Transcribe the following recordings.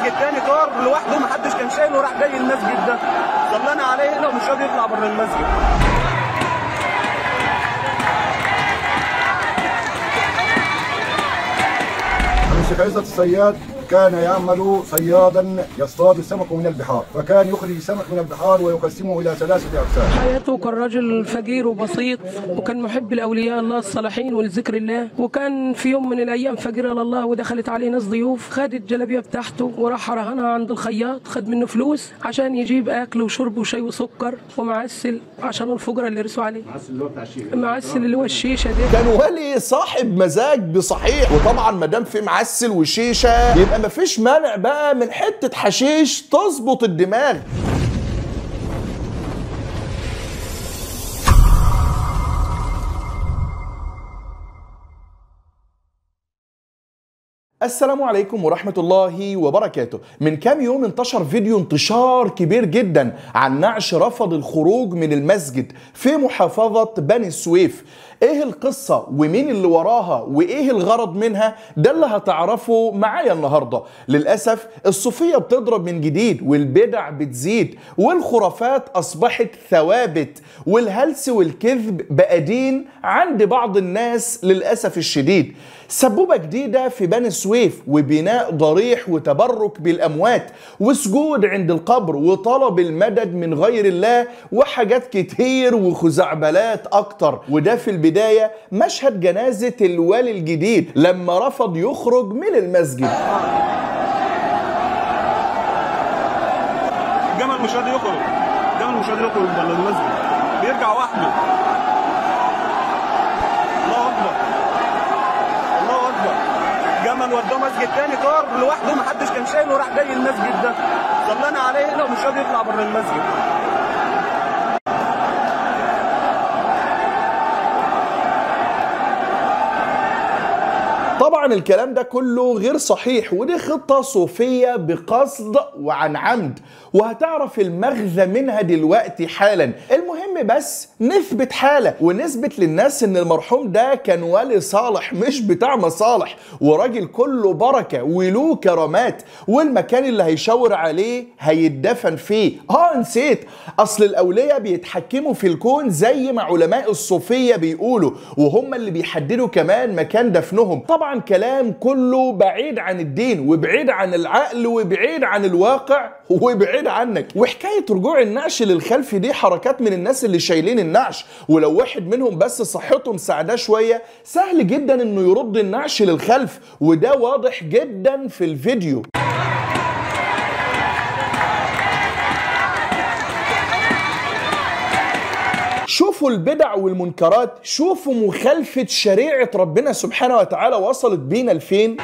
مسجد تاني كار لوحده محدش كان شايله، راح جاي المسجد ده صلينا عليه هنا ومش راضي يطلع بره المسجد. الشيخ عزت الصياد كان يعمل صيادا يصطاد السمك من البحار، فكان يخرج السمك من البحار ويقسمه إلى 3 أقسام. حياته كان رجل فقير وبسيط، وكان محب لأولياء الله الصالحين ولذكر الله. وكان في يوم من الأيام فقير على الله ودخلت عليه ناس ضيوف، خد الجلابية بتاعته وراح رهنها عند الخياط، خد منه فلوس عشان يجيب أكل وشرب وشاي وسكر ومعسل عشان الفقراء اللي رسوا عليه. معسل اللي هو بتاع الشيشة، معسل اللي هو الشيشة دي. كان ولي صاحب مزاج بصحيح، وطبعا ما دام في معسل وشيشة يبقى مفيش مانع بقى من حتة حشيش تظبط الدماغ. السلام عليكم ورحمة الله وبركاته. من كام يوم انتشر فيديو انتشار كبير جدا عن نعش رفض الخروج من المسجد في محافظة بني سويف. ايه القصة ومين اللي وراها وايه الغرض منها؟ ده اللي هتعرفه معايا النهاردة. للأسف الصوفية بتضرب من جديد والبدع بتزيد والخرافات أصبحت ثوابت والهلس والكذب بقى دين عند بعض الناس للأسف الشديد. سبوبة جديدة في بني سويف وبناء ضريح وتبرك بالأموات وسجود عند القبر وطلب المدد من غير الله وحاجات كتير وخزعبلات أكتر. وده في البداية مشهد جنازة الوالي الجديد لما رفض يخرج من المسجد. الجمل مش راضي يخرج، الجمل مش راضي يخرج من المسجد، بيرجع وحده. جمل وداه مسجد تاني كار لوحده محدش كان شايله، راح جاي المسجد ده صلينا عليه هنا ومش راضي يطلع بره المسجد. طبعا الكلام ده كله غير صحيح، ودي خطة صوفية بقصد وعن عمد، وهتعرف المغزى منها دلوقتي حالا. المهم بس نثبت حالة ونثبت للناس ان المرحوم ده كان ولي صالح مش بتاع مصالح، وراجل كله بركة وله كرامات، والمكان اللي هيشاور عليه هيتدفن فيه. نسيت، اصل الاولياء بيتحكموا في الكون زي ما علماء الصوفية بيقولوا، وهم اللي بيحددوا كمان مكان دفنهم. طبعا كلام كله بعيد عن الدين وبعيد عن العقل وبعيد عن الواقع وبعيد عنك. وحكاية رجوع النعش للخلف دي حركات من الناس اللي شايلين النعش، ولو واحد منهم بس صحته مساعداه شوية سهل جدا انه يرد النعش للخلف، وده واضح جدا في الفيديو. شوفوا البدع والمنكرات، شوفوا مخالفة شريعة ربنا سبحانه وتعالى وصلت بينا لفين.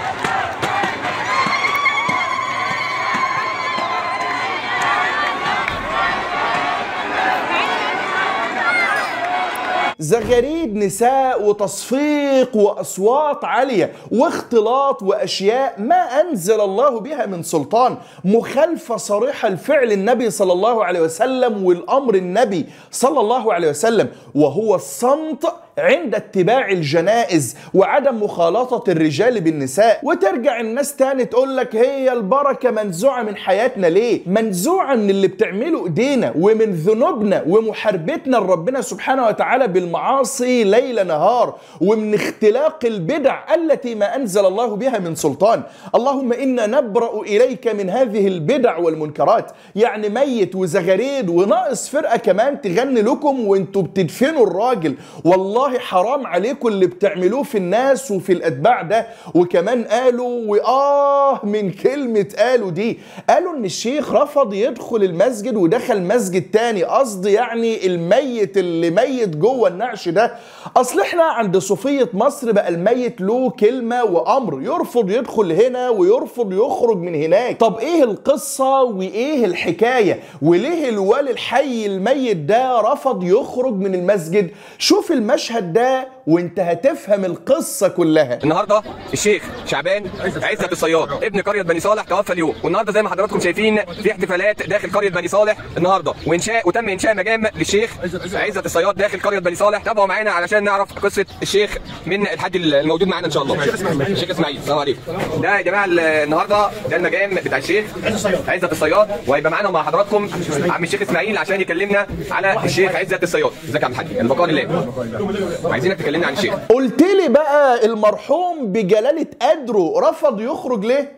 زغاريد نساء وتصفيق وأصوات عالية واختلاط وأشياء ما أنزل الله بها من سلطان، مخالفة صريحة لفعل النبي صلى الله عليه وسلم والأمر النبي صلى الله عليه وسلم، وهو الصمت عند اتباع الجنائز وعدم مخالطة الرجال بالنساء. وترجع الناس تاني تقول لك هي البركة منزوعة من حياتنا. ليه؟ منزوعة من اللي بتعمله ايدينا ومن ذنوبنا ومحاربتنا لربنا سبحانه وتعالى بالمعاصي ليل نهار، ومن اختلاق البدع التي ما أنزل الله بها من سلطان. اللهم إنا نبرأ إليك من هذه البدع والمنكرات. يعني ميت وزغاريد وناقص فرقة كمان تغني لكم وانتوا بتدفنوا الراجل. والله حرام عليكم اللي بتعملوه في الناس وفي الأتباع ده. وكمان قالوا من كلمة قالوا دي، قالوا ان الشيخ رفض يدخل المسجد ودخل مسجد تاني، قصدي يعني الميت اللي ميت جوه النعش ده. اصل احنا عند صوفية مصر بقى الميت له كلمة وامر، يرفض يدخل هنا ويرفض يخرج من هناك. طب ايه القصة وايه الحكاية وليه الولي الحي الميت ده رفض يخرج من المسجد؟ شوف المشهد المشهد ده وانت هتفهم القصة كلها. النهارده الشيخ شعبان عزت الصياد ابن قرية بني صالح توفى اليوم، والنهارده زي ما حضراتكم شايفين في احتفالات داخل قرية بني صالح النهارده، وتم انشاء مجام للشيخ عزت الصياد داخل قرية بني صالح. تابعوا معانا علشان نعرف قصة الشيخ من الحاج الموجود معانا ان شاء الله. الشيخ اسماعيل، السلام عليكم. ده يا جماعه النهارده ده المجام بتاع الشيخ عزت الصياد، وهيبقى معانا مع حضراتكم عم الشيخ اسماعيل عشان يكلمنا على الشيخ عزت الصياد. ازيك يا عم الحاج؟ البقاء لله. وعايزينك تكلمنا عن الشيخ. قلت لي بقى المرحوم بجلالة قدره رفض يخرج ليه؟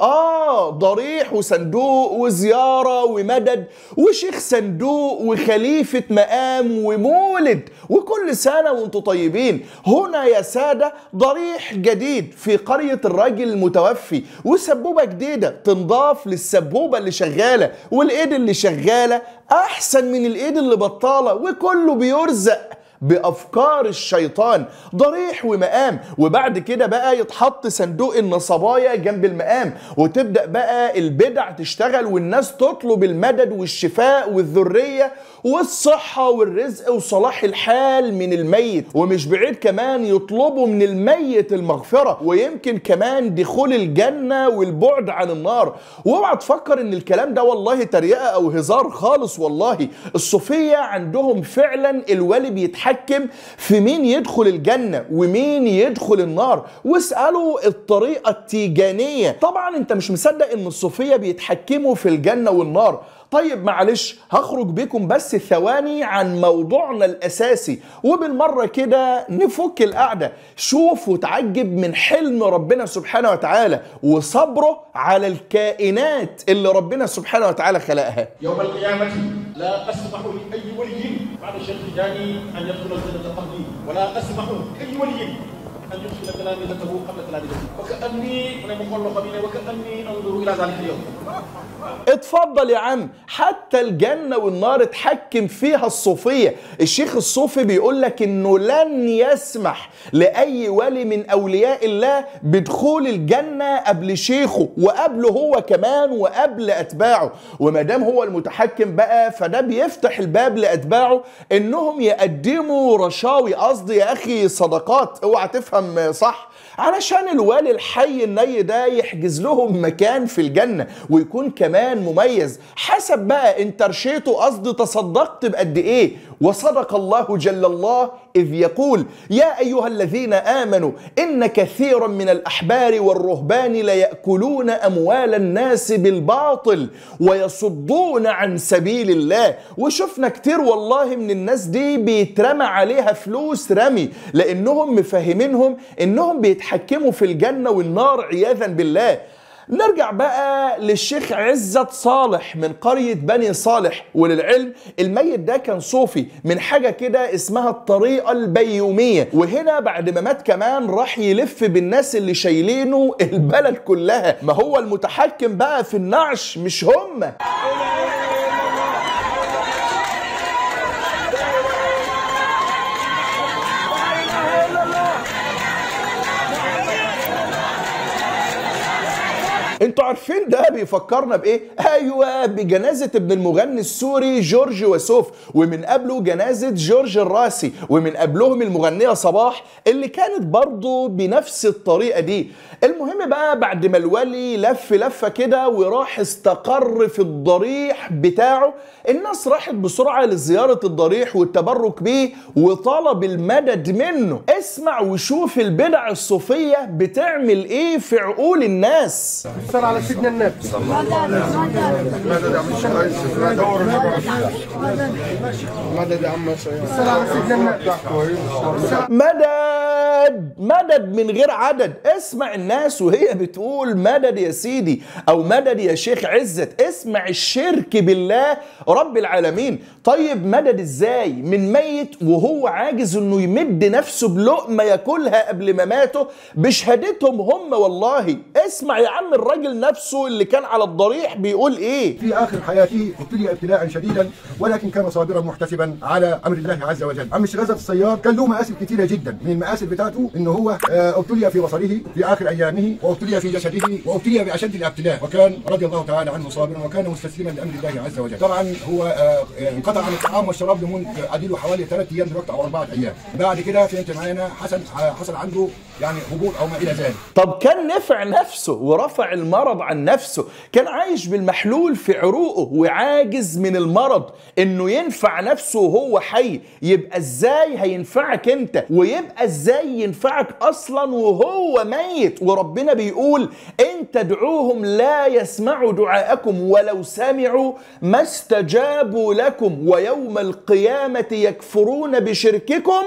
ضريح وصندوق وزيارة ومدد وشيخ صندوق وخليفة مقام ومولد، وكل سنة وانتم طيبين. هنا يا سادة ضريح جديد في قرية الراجل المتوفي، وسبوبة جديدة تنضاف للسبوبة اللي شغالة، والايد اللي شغالة احسن من الايد اللي بطالة، وكله بيرزق بأفكار الشيطان. ضريح ومقام، وبعد كده بقى يتحط صندوق النصبايا جنب المقام، وتبدأ بقى البدع تشتغل، والناس تطلب المدد والشفاء والذرية والصحة والرزق وصلاح الحال من الميت، ومش بعيد كمان يطلبوا من الميت المغفرة، ويمكن كمان دخول الجنة والبعد عن النار. واوعى تفكر ان الكلام ده والله تريقة او هزار خالص، والله الصوفية عندهم فعلا الولي بيتحكم في مين يدخل الجنة ومين يدخل النار. واسألوا الطريقة التيجانية. طبعا انت مش مصدق ان الصوفية بيتحكموا في الجنة والنار. طيب معلش هخرج بكم بس ثواني عن موضوعنا الأساسي، وبالمرة كده نفك القعدة. شوف وتعجب من حلم ربنا سبحانه وتعالى وصبره على الكائنات اللي ربنا سبحانه وتعالى خلقها. يوم القيامة لا أسمح لأي ولي بعد الشيخ التجاني أن يدخل الجنة قبلي، ولا أسمح لأي ولي أن يدخل تلامذته قبل تلامذتي، وكأني أنا مخلق بنا وكأني أنظر إلى ذلك اليوم. اتفضل يا عم، حتى الجنة والنار اتحكم فيها الصوفية. الشيخ الصوفي بيقول لك انه لن يسمح لأي ولي من أولياء الله بدخول الجنة قبل شيخه وقبله هو كمان وقبل أتباعه. وما دام هو المتحكم بقى فده بيفتح الباب لأتباعه انهم يقدموا رشاوي، قصدي يا أخي صدقات، اوعى تفهم صح، علشان الوالي الحي الني ده يحجز لهم مكان في الجنة ويكون كمان مميز حسب بقى انت رشيته، قصدي تصدقت بقد ايه. وصدق الله جل الله إذ يقول يا أيها الذين آمنوا إن كثيرا من الأحبار والرهبان ليأكلون أموال الناس بالباطل ويصدون عن سبيل الله. وشفنا كتير والله من الناس دي بيترمى عليها فلوس رمي، لأنهم مفهمينهم إنهم بيتحكموا في الجنة والنار عياذا بالله. نرجع بقى للشيخ عزت صالح من قرية بني صالح. وللعلم الميت ده كان صوفي من حاجة كده اسمها الطريقة البيومية، وهنا بعد ما مات كمان راح يلف بالناس اللي شايلينه البلد كلها. ما هو المتحكم بقى في النعش مش هم. انتوا عارفين ده بيفكرنا بايه؟ ايوه، بجنازة ابن المغني السوري جورج وسوف، ومن قبله جنازة جورج الراسي، ومن قبلهم المغنية صباح اللي كانت برضه بنفس الطريقة دي. المهم بقى بعد ما الولي لف لفة كده وراح استقر في الضريح بتاعه، الناس راحت بسرعة لزيارة الضريح والتبرك بيه وطلب المدد منه. اسمع وشوف البدع الصوفية بتعمل ايه في عقول الناس. صلى على سيدنا النبي. مدد يا عم الشيخ، مدد يا عم الشيخ، صلى على سيدنا النبي. مدد من غير عدد. اسمع الناس وهي بتقول مدد يا سيدي او مدد يا شيخ عزت. اسمع الشرك بالله رب العالمين. طيب مدد ازاي من ميت وهو عاجز انه يمد نفسه بلقمة لقمة ياكلها قبل ما ماتوا بشهادتهم هم. والله اسمع يا عم الراجل نفسه اللي كان على الضريح بيقول ايه. في آخر حياته ابتلي ابتلاء شديدا ولكن كان صابرا محتسبا على أمر الله عز وجل. عم الشيخ عزت الصياد كان له مآسي كثيرة جدا. من المآسي بتاعته إنه هو ابتلي في بصره في آخر أيامه، وابتلي في جسده، وابتلي بأشد الابتلاء، وكان رضي الله تعالى عنه صابرا وكان مستسلما لأمر الله عز وجل. طبعا هو انقطع عن الطعام والشراب لمدة عديله حوالي 3 أيام دلوقتي أو 4 أيام. بعد كده فهمت معانا حصل عنده يعني هبوط أو ما إلى ذلك. طب كان نفع نفسه ورفع المرض عن نفسه، كان عايش بالمحلول في عروقه وعاجز من المرض انه ينفع نفسه وهو حي، يبقى ازاي هينفعك انت؟ ويبقى ازاي ينفعك اصلا وهو ميت؟ وربنا بيقول ان تدعوهم لا يسمعوا دعاءكم ولو سمعوا ما استجابوا لكم ويوم القيامة يكفرون بشرككم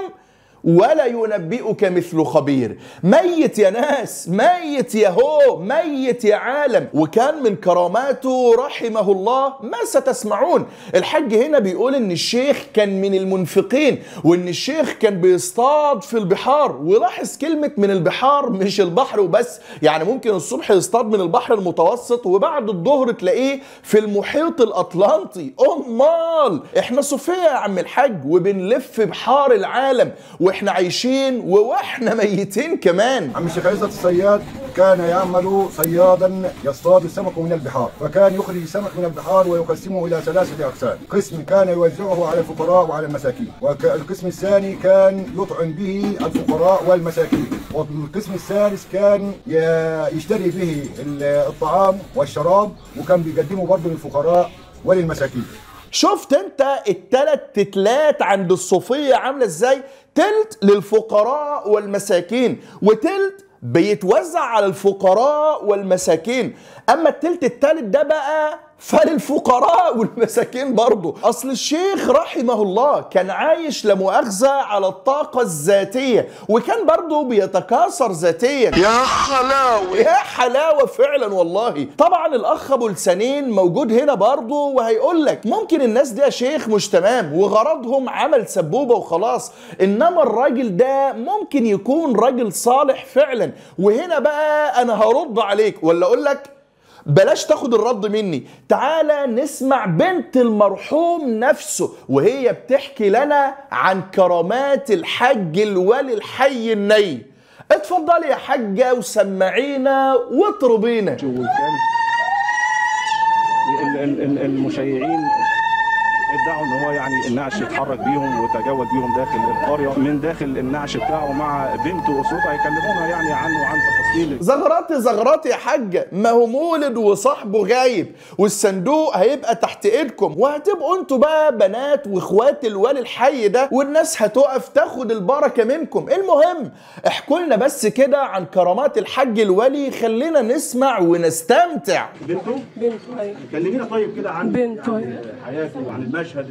ولا ينبئك مثل خبير. ميت يا ناس، ميت يا هو، ميت يا عالم. وكان من كراماته رحمه الله ما ستسمعون. الحج هنا بيقول ان الشيخ كان من المنفقين، وان الشيخ كان بيصطاد في البحار. ولاحظ كلمة من البحار، مش البحر وبس، يعني ممكن الصبح يصطاد من البحر المتوسط وبعد الظهر تلاقيه في المحيط الأطلنطي. امال احنا صوفيا يا عم الحج وبنلف بحار العالم واحنا عايشين واحنا ميتين كمان. عم الشيخ عزت الصياد كان يعمل صيادا يصطاد السمك من البحار، فكان يخرج السمك من البحار ويقسمه الى 3 اقسام. قسم كان يوزعه على الفقراء وعلى المساكين، والقسم الثاني كان يطعم به الفقراء والمساكين، والقسم الثالث كان يشتري به الطعام والشراب وكان بيقدمه برضه للفقراء وللمساكين. شفت انت التلات تتلات عند الصوفية عاملة ازاي؟ تلت للفقراء والمساكين وتلت بيتوزع على الفقراء والمساكين. اما التلت التالت ده بقى فللفقراء والمساكين برضه. اصل الشيخ رحمه الله كان عايش لا مؤاخذة على الطاقة الذاتية، وكان برضه بيتكاثر ذاتيا. يا حلاوة، يا حلاوة فعلا والله. طبعا الاخ ابو لسانين موجود هنا برضه وهيقول لك ممكن الناس دي يا شيخ مش تمام وغرضهم عمل سبوبة وخلاص، انما الراجل ده ممكن يكون راجل صالح فعلا. وهنا بقى انا هرد عليك ولا اقول لك بلاش تاخد الرد مني. تعالى نسمع بنت المرحوم نفسه وهي بتحكي لنا عن كرامات الحج الولي الحي الني. اتفضلي يا حجة وسمعينا واطربينا. المشيعين ادعوا ان هو يعني النعش يتحرك بيهم وتجول بيهم داخل القريه، من داخل النعش بتاعه مع بنته واسرته هيكلمونا يعني عنه وعن تفاصيل. زغراتي يا حاجه، ما هو مولد وصاحبه غايب والصندوق هيبقى تحت ايدكم، وهتبقوا انتوا بقى بنات واخوات الولي الحي ده، والناس هتقف تاخد البركه منكم. المهم احكوا لنا بس كده عن كرامات الحج الولي، خلينا نسمع ونستمتع. بنته ايوه. كلمينا طيب كده عن بنته يعني حياته وعن المشهد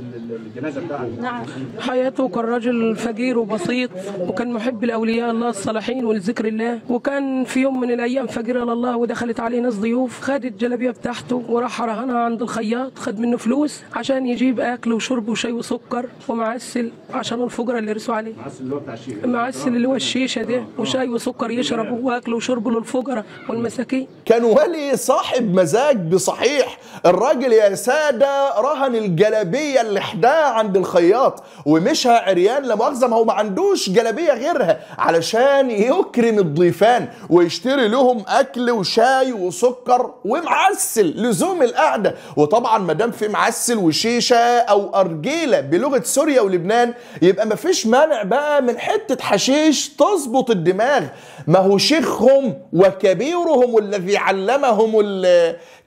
الجنازه بتاعته. نعم. حياته كان راجل فقير وبسيط، وكان محب الاولياء الله الصالحين ولذكر الله. وكان في يوم من الايام فقير على الله ودخلت عليه ناس ضيوف، خد الجلابيه بتاعته وراح رهنها عند الخياط، خد منه فلوس عشان يجيب اكل وشرب وشاي وسكر ومعسل عشان الفقراء اللي رسوا عليه. معسل اللي هو بتاع الشيشه. معسل اللي هو الشيشه ده، وشاي وسكر يشربوا واكل وشرب للفقراء والمساكين. كان ولي صاحب مزاج بصحيح. الراجل يا ساده رهن الجلابيه اللي حداها عند الخياط ومشها عريان لا مؤاخذه، ما هو ما عندوش جلابيه غيرها، علشان يكرم الضيفان ويشتري لهم اكل وشاي وسكر ومعسل لزوم القعده. وطبعا ما دام في معسل وشيشه او ارجيله بلغه سوريا ولبنان، يبقى ما فيش مانع بقى من حته حشيش تظبط الدماغ. ما هو شيخهم وكبيرهم الذي علمهم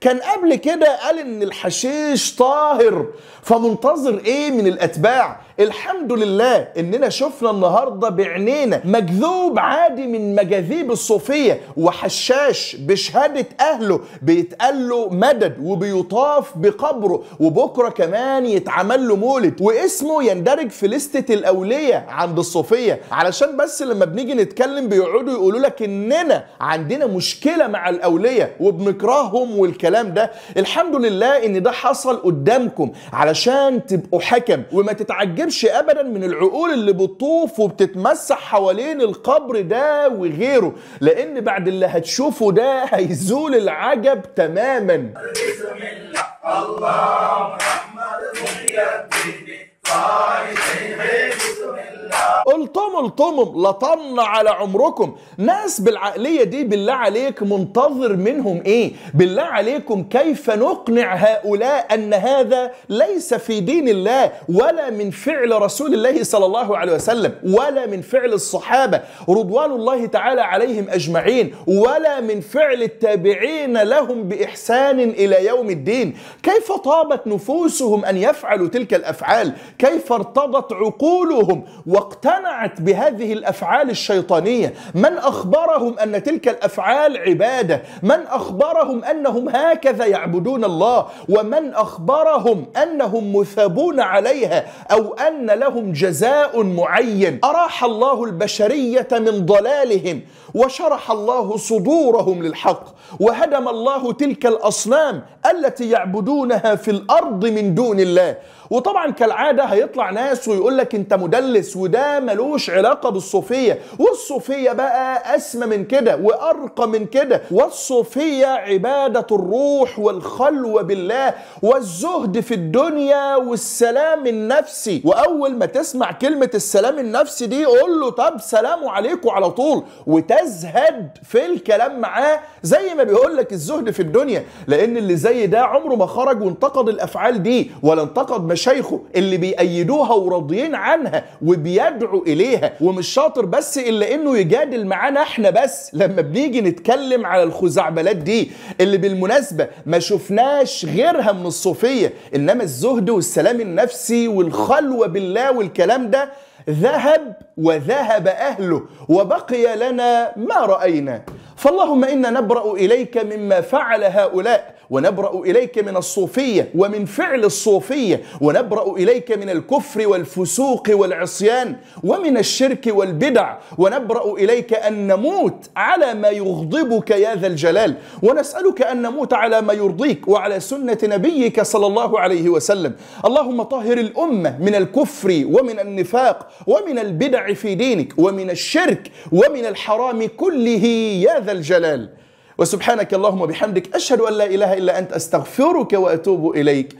كان قبل كده قال ان الحشيش طاهر، فمنتظر ايه من الاتباع؟ الحمد لله اننا شفنا النهارده بعينينا مجذوب عادي من مجاذيب الصوفيه وحشاش بشهاده اهله بيتقال له مدد وبيطاف بقبره، وبكره كمان يتعمل له مولد واسمه يندرج في لستة الاولياء عند الصوفيه. علشان بس لما بنيجي نتكلم بيقعدوا يقولوا لك اننا عندنا مشكله مع الاولياء وبنكرههم والكلام ده. الحمد لله ان ده حصل قدامكم علشان تبقوا حكم وما تتعجبوا تجيبش ابدا من العقول اللي بتطوف وبتتمسح حوالين القبر ده وغيره، لان بعد اللي هتشوفه ده هيزول العجب تماما. بسم الله الله محمد قلتم لطمنا على عمركم. ناس بالعقلية دي بالله عليك منتظر منهم ايه؟ بالله عليكم كيف نقنع هؤلاء ان هذا ليس في دين الله ولا من فعل رسول الله صلى الله عليه وسلم ولا من فعل الصحابة رضوان الله تعالى عليهم اجمعين ولا من فعل التابعين لهم بإحسان الى يوم الدين؟ كيف طابت نفوسهم ان يفعلوا تلك الافعال؟ كيف ارتضت عقولهم واقتنعت بهذه الأفعال الشيطانية؟ من أخبرهم أن تلك الأفعال عبادة؟ من أخبرهم أنهم هكذا يعبدون الله؟ ومن أخبرهم أنهم مثابون عليها أو أن لهم جزاء معين؟ أراح الله البشرية من ضلالهم وشرح الله صدورهم للحق وهدم الله تلك الأصنام التي يعبدونها في الأرض من دون الله. وطبعا كالعادة هيطلع ناس ويقول لك انت مدلس وده ملوش علاقة بالصوفية، والصوفية بقى أسمى من كده وأرقى من كده، والصوفية عبادة الروح والخلوة بالله والزهد في الدنيا والسلام النفسي. وأول ما تسمع كلمة السلام النفسي دي قول له طب سلام عليكم على طول وتزهد في الكلام معاه زي ما بيقول لك الزهد في الدنيا، لأن اللي زي ده عمره ما خرج وانتقد الأفعال دي ولا انتقد مشايخه اللي بيأيدوها وراضيين عنها وبيدعوا إليها، ومش شاطر بس إلا إنه يجادل معانا إحنا بس لما بنيجي نتكلم على الخزعبلات دي اللي بالمناسبة ما شفناش غيرها من الصوفية. إنما الزهد والسلام النفسي والخلوة بالله والكلام ده ذهب وذهب أهله وبقي لنا ما رأينا. فاللهم إنا نبرأ إليك مما فعل هؤلاء، ونبرأ إليك من الصوفية ومن فعل الصوفية، ونبرأ إليك من الكفر والفسوق والعصيان ومن الشرك والبدع، ونبرأ إليك أن نموت على ما يغضبك يا ذا الجلال، ونسألك أن نموت على ما يرضيك وعلى سنة نبيك صلى الله عليه وسلم. اللهم طهر الأمة من الكفر ومن النفاق ومن البدع في دينك ومن الشرك ومن الحرام كله يا ذا الجلال. وسبحانك اللهم وبحمدك أشهد أن لا إله إلا أنت أستغفرك وأتوب إليك.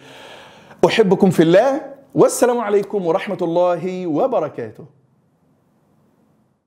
أحبكم في الله، والسلام عليكم ورحمة الله وبركاته.